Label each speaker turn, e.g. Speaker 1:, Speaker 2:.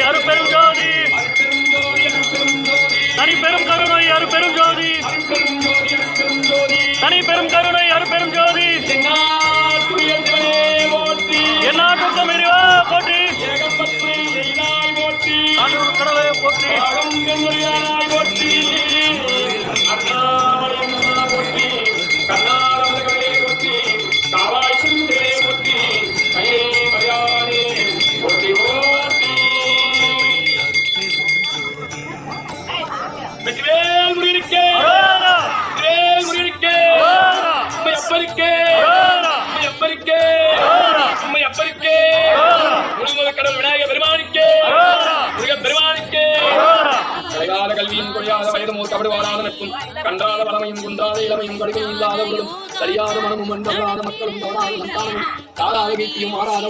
Speaker 1: அருட்பெரும் ஜோதி தனி பெரும் கருணை அருட்பெரும் ஜோதி தனி பெரும் கருணை அருட்பெரும் ஜோதி எந்நாட்டுக்கும் இறைவா போற்றி கடவுளை போற்றி
Speaker 2: கடவுள் விநாயக பெருமானிக்கே பெருமானிக்கே கல்வியும் கொடியாத வயதும் கபடு வாழாத நட்பும் கன்றாத வளமையும் குன்றாத இளமையும் கடுமையும் இல்லாதவர்களும் சரியாத மனமும் அன்பல்லாத மக்களும் தவறாத சந்தானமும் தாராத கீர்த்தியும் மாறாத